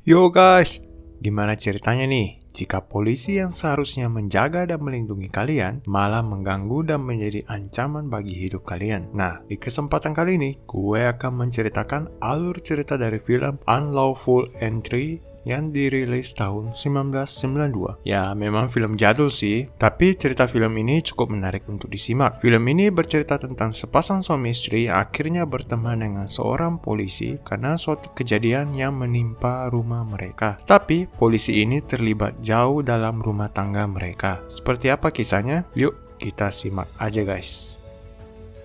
Yo guys, gimana ceritanya nih? Jika polisi yang seharusnya menjaga dan melindungi kalian malah mengganggu dan menjadi ancaman bagi hidup kalian. Nah, di kesempatan kali ini, gue akan menceritakan alur cerita dari film Unlawful Entry yang dirilis tahun 1992. Ya, memang film jadul sih, tapi cerita film ini cukup menarik untuk disimak. Film ini bercerita tentang sepasang suami istri yang akhirnya berteman dengan seorang polisi karena suatu kejadian yang menimpa rumah mereka. Tapi, polisi ini terlibat jauh dalam rumah tangga mereka. Seperti apa kisahnya? Yuk, kita simak aja guys.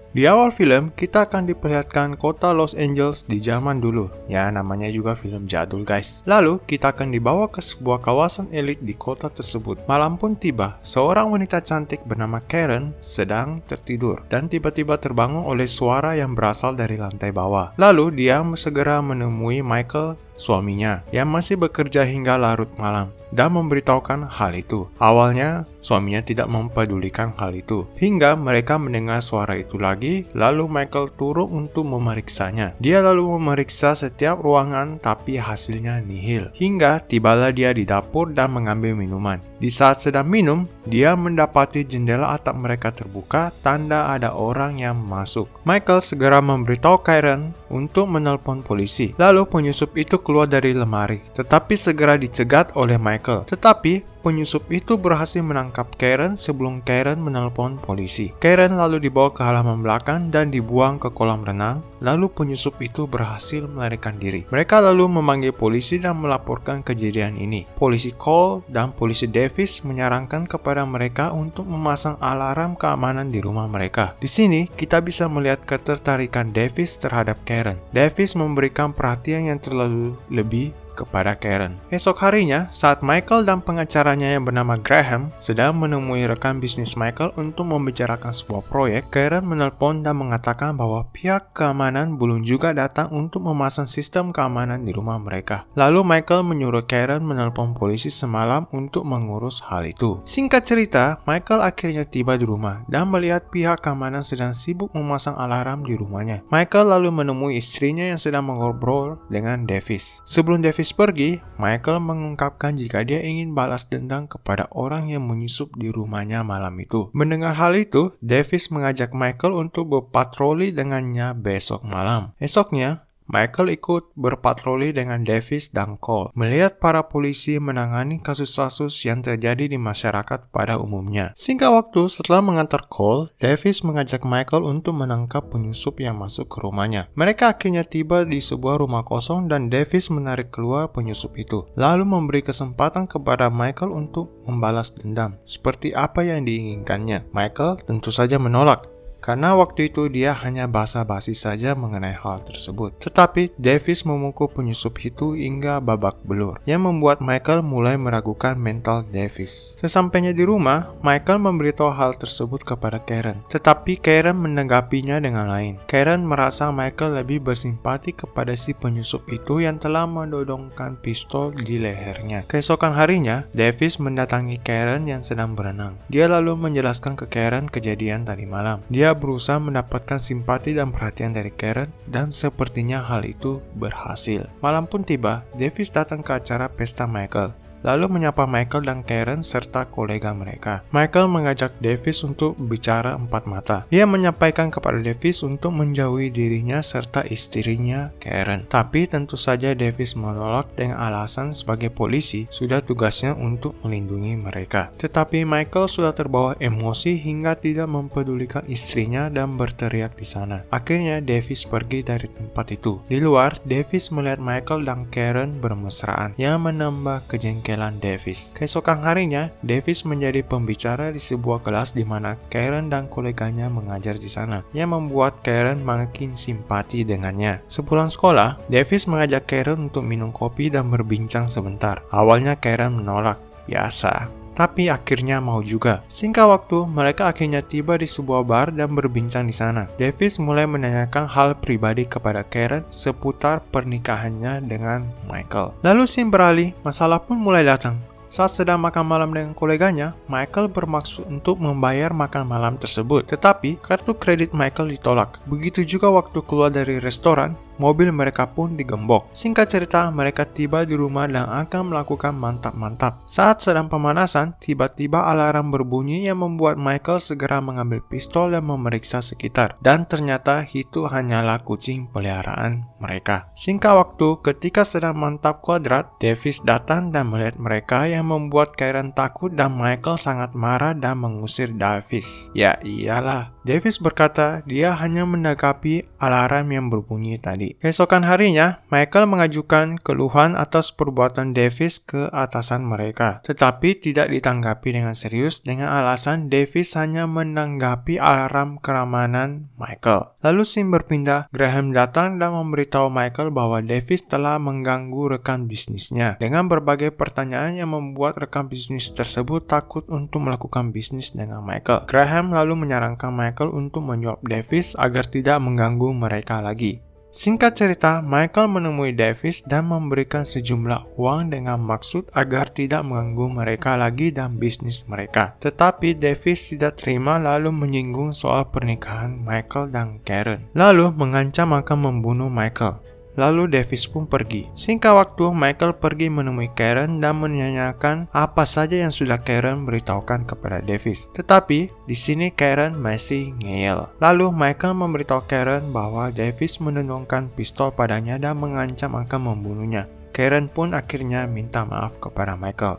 Di awal film, kita akan diperlihatkan kota Los Angeles di zaman dulu. Ya, namanya juga film jadul guys. Lalu, kita akan dibawa ke sebuah kawasan elit di kota tersebut. Malam pun tiba, seorang wanita cantik bernama Karen sedang tertidur. Dan tiba-tiba terbangun oleh suara yang berasal dari lantai bawah. Lalu, dia segera menemui Michael, suaminya, yang masih bekerja hingga larut malam, dan memberitahukan hal itu. Awalnya, suaminya tidak mempedulikan hal itu, hingga mereka mendengar suara itu lagi, lalu Michael turun untuk memeriksanya. Dia lalu memeriksa setiap ruangan, tapi hasilnya nihil. Hingga tibalah dia di dapur dan mengambil minuman. Di saat sedang minum, dia mendapati jendela atap mereka terbuka, tanda ada orang yang masuk. Michael segera memberitahu Karen untuk menelpon polisi. Lalu penyusup itu keluar dari lemari, tetapi segera dicegat oleh Michael. Tetapi penyusup itu berhasil menangkap Karen sebelum Karen menelpon polisi. Karen lalu dibawa ke halaman belakang dan dibuang ke kolam renang. Lalu penyusup itu berhasil melarikan diri. Mereka lalu memanggil polisi dan melaporkan kejadian ini. Polisi Cole dan polisi Davis menyarankan kepada mereka untuk memasang alarm keamanan di rumah mereka. Di sini kita bisa melihat ketertarikan Davis terhadap Karen. Davis memberikan perhatian yang terlalu lebih kepada Karen. Esok harinya, saat Michael dan pengacaranya yang bernama Graham sedang menemui rekan bisnis Michael untuk membicarakan sebuah proyek, Karen menelpon dan mengatakan bahwa pihak keamanan belum juga datang untuk memasang sistem keamanan di rumah mereka. Lalu Michael menyuruh Karen menelpon polisi semalam untuk mengurus hal itu. Singkat cerita, Michael akhirnya tiba di rumah dan melihat pihak keamanan sedang sibuk memasang alarm di rumahnya. Michael lalu menemui istrinya yang sedang mengobrol dengan Davis. Sebelum Davis pergi, Michael mengungkapkan jika dia ingin balas dendam kepada orang yang menyusup di rumahnya malam itu. Mendengar hal itu, Davis mengajak Michael untuk berpatroli dengannya besok malam. Esoknya, Michael ikut berpatroli dengan Davis dan Cole, melihat para polisi menangani kasus-kasus yang terjadi di masyarakat pada umumnya. Singkat waktu setelah mengantar Cole, Davis mengajak Michael untuk menangkap penyusup yang masuk ke rumahnya. Mereka akhirnya tiba di sebuah rumah kosong dan Davis menarik keluar penyusup itu, lalu memberi kesempatan kepada Michael untuk membalas dendam, seperti apa yang diinginkannya. Michael tentu saja menolak, karena waktu itu dia hanya basa-basi saja mengenai hal tersebut. Tetapi Davis memukul penyusup itu hingga babak belur, yang membuat Michael mulai meragukan mental Davis. Sesampainya di rumah, Michael memberitahu hal tersebut kepada Karen. Tetapi Karen menanggapinya dengan lain. Karen merasa Michael lebih bersimpati kepada si penyusup itu yang telah mendodongkan pistol di lehernya. Keesokan harinya, Davis mendatangi Karen yang sedang berenang. Dia lalu menjelaskan ke Karen kejadian tadi malam. Dia berusaha mendapatkan simpati dan perhatian dari Karen, dan sepertinya hal itu berhasil. Malam pun tiba, Davis datang ke acara pesta Michael, lalu menyapa Michael dan Karen serta kolega mereka. Michael mengajak Davis untuk bicara empat mata. Dia menyampaikan kepada Davis untuk menjauhi dirinya serta istrinya Karen. Tapi tentu saja Davis menolak dengan alasan sebagai polisi sudah tugasnya untuk melindungi mereka. Tetapi Michael sudah terbawa emosi hingga tidak mempedulikan istrinya dan berteriak di sana. Akhirnya Davis pergi dari tempat itu. Di luar, Davis melihat Michael dan Karen bermesraan yang menambah kejengkelan Davis. Keesokan harinya, Davis menjadi pembicara di sebuah kelas di mana Karen dan koleganya mengajar di sana, yang membuat Karen makin simpati dengannya. Sepulang sekolah, Davis mengajak Karen untuk minum kopi dan berbincang sebentar. Awalnya Karen menolak, biasa, tapi akhirnya mau juga. Singkat waktu, mereka akhirnya tiba di sebuah bar dan berbincang di sana. Davis mulai menanyakan hal pribadi kepada Karen seputar pernikahannya dengan Michael. Lalu scene beralih, masalah pun mulai datang. Saat sedang makan malam dengan koleganya, Michael bermaksud untuk membayar makan malam tersebut. Tetapi, kartu kredit Michael ditolak. Begitu juga waktu keluar dari restoran, mobil mereka pun digembok. Singkat cerita, mereka tiba di rumah dan akan melakukan mantap-mantap. Saat sedang pemanasan, tiba-tiba alarm berbunyi yang membuat Michael segera mengambil pistol dan memeriksa sekitar. Dan ternyata itu hanyalah kucing peliharaan mereka. Singkat waktu, ketika sedang mantap kuadrat, Davis datang dan melihat mereka yang membuat Karen takut dan Michael sangat marah dan mengusir Davis. Ya iyalah, Davis berkata dia hanya menanggapi alarm yang berbunyi tadi. Keesokan harinya, Michael mengajukan keluhan atas perbuatan Davis ke atasan mereka, tetapi tidak ditanggapi dengan serius dengan alasan Davis hanya menanggapi alarm keamanan Michael. Lalu scene berpindah, Graham datang dan memberitahu Michael bahwa Davis telah mengganggu rekan bisnisnya dengan berbagai pertanyaan yang membuat rekan bisnis tersebut takut untuk melakukan bisnis dengan Michael. Graham lalu menyarankan Michael untuk menyuap Davis agar tidak mengganggu mereka lagi. Singkat cerita, Michael menemui Davis dan memberikan sejumlah uang dengan maksud agar tidak mengganggu mereka lagi dan bisnis mereka. Tetapi Davis tidak terima lalu menyinggung soal pernikahan Michael dan Karen. Lalu mengancam akan membunuh Michael. Lalu Davis pun pergi. Singkat waktu, Michael pergi menemui Karen dan menanyakan apa saja yang sudah Karen beritahukan kepada Davis. Tetapi di sini Karen masih ngeyel. Lalu Michael memberitahu Karen bahwa Davis menodongkan pistol padanya dan mengancam akan membunuhnya. Karen pun akhirnya minta maaf kepada Michael.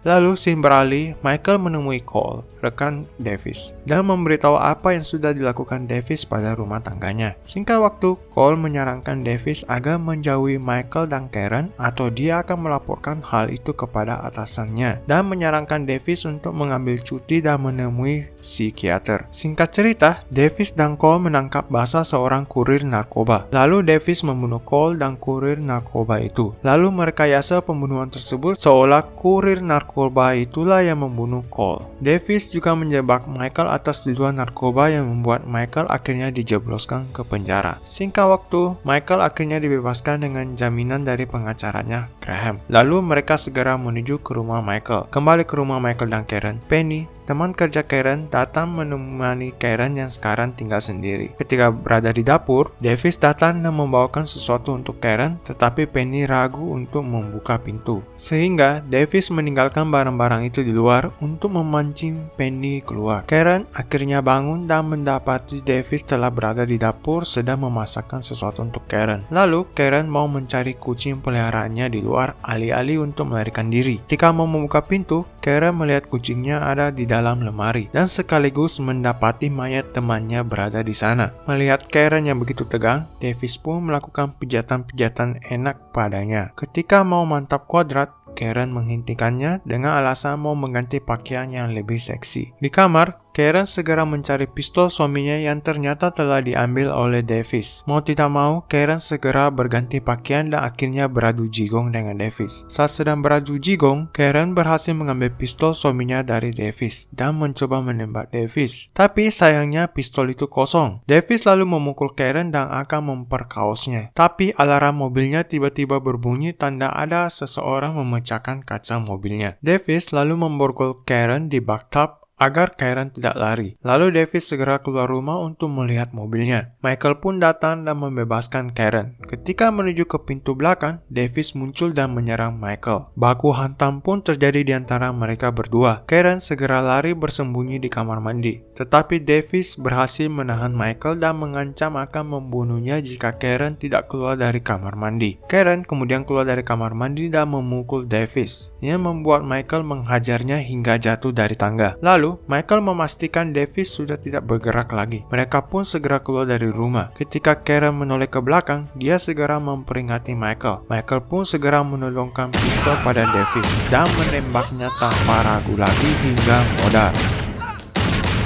Lalu scene beralih, Michael menemui Cole, rekan Davis, dan memberitahu apa yang sudah dilakukan Davis pada rumah tangganya. Singkat waktu, Cole menyarankan Davis agar menjauhi Michael dan Karen atau dia akan melaporkan hal itu kepada atasannya dan menyarankan Davis untuk mengambil cuti dan menemui psikiater. Singkat cerita, Davis dan Cole menangkap basah seorang kurir narkoba. Lalu Davis membunuh Cole dan kurir narkoba itu. Lalu merekayasa pembunuhan tersebut seolah kurir narkoba itulah yang membunuh Cole. Davis juga menjebak Michael atas tuduhan narkoba yang membuat Michael akhirnya dijebloskan ke penjara. Singkat waktu, Michael akhirnya dibebaskan dengan jaminan dari pengacaranya, Graham. Lalu mereka segera menuju ke rumah Michael. Kembali ke rumah Michael dan Karen, Penny, teman kerja Karen, datang menemani Karen yang sekarang tinggal sendiri. Ketika berada di dapur, Davis datang dan membawakan sesuatu untuk Karen, tetapi Penny ragu untuk membuka pintu. Sehingga Davis meninggalkan barang-barang itu di luar untuk memancing Penny keluar. Karen akhirnya bangun dan mendapati Davis telah berada di dapur sedang memasakkan sesuatu untuk Karen. Lalu Karen mau mencari kucing peliharaannya di luar alih-alih untuk melarikan diri. Ketika mau membuka pintu, Karen melihat kucingnya ada di dalam lemari dan sekaligus mendapati mayat temannya berada di sana. Melihat Karen yang begitu tegang, Davis pun melakukan pijatan-pijatan enak padanya. Ketika mau mantap kuadrat, Karen menghentikannya dengan alasan mau mengganti pakaian yang lebih seksi. Di kamar, Karen segera mencari pistol suaminya yang ternyata telah diambil oleh Davis. Mau tidak mau, Karen segera berganti pakaian dan akhirnya beradu jigong dengan Davis. Saat sedang beradu jigong, Karen berhasil mengambil pistol suaminya dari Davis dan mencoba menembak Davis. Tapi sayangnya pistol itu kosong. Davis lalu memukul Karen dan akan memperkaosnya. Tapi alarm mobilnya tiba-tiba berbunyi tanda ada seseorang memecahkan kaca mobilnya. Davis lalu memborgol Karen di bathtub agar Karen tidak lari. Lalu Davis segera keluar rumah untuk melihat mobilnya. Michael pun datang dan membebaskan Karen. Ketika menuju ke pintu belakang, Davis muncul dan menyerang Michael. Baku hantam pun terjadi di antara mereka berdua. Karen segera lari bersembunyi di kamar mandi. Tetapi Davis berhasil menahan Michael dan mengancam akan membunuhnya jika Karen tidak keluar dari kamar mandi. Karen kemudian keluar dari kamar mandi dan memukul Davis, yang membuat Michael menghajarnya hingga jatuh dari tangga. Lalu Michael memastikan Davis sudah tidak bergerak lagi. Mereka pun segera keluar dari rumah. Ketika Karen menoleh ke belakang, dia segera memperingati Michael. Michael pun segera menodongkan pistol pada Davis dan menembaknya tanpa ragu lagi hingga modar.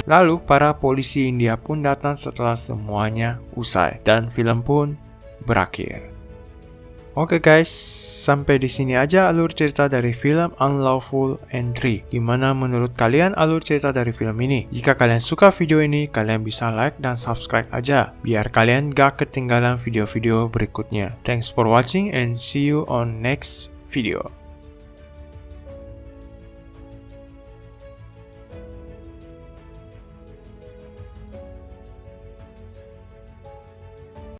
Lalu para polisi India pun datang setelah semuanya usai dan film pun berakhir. Oke guys, sampai di sini aja alur cerita dari film Unlawful Entry. Gimana menurut kalian alur cerita dari film ini? Jika kalian suka video ini, kalian bisa like dan subscribe aja, biar kalian gak ketinggalan video-video berikutnya. Thanks for watching and see you on next video.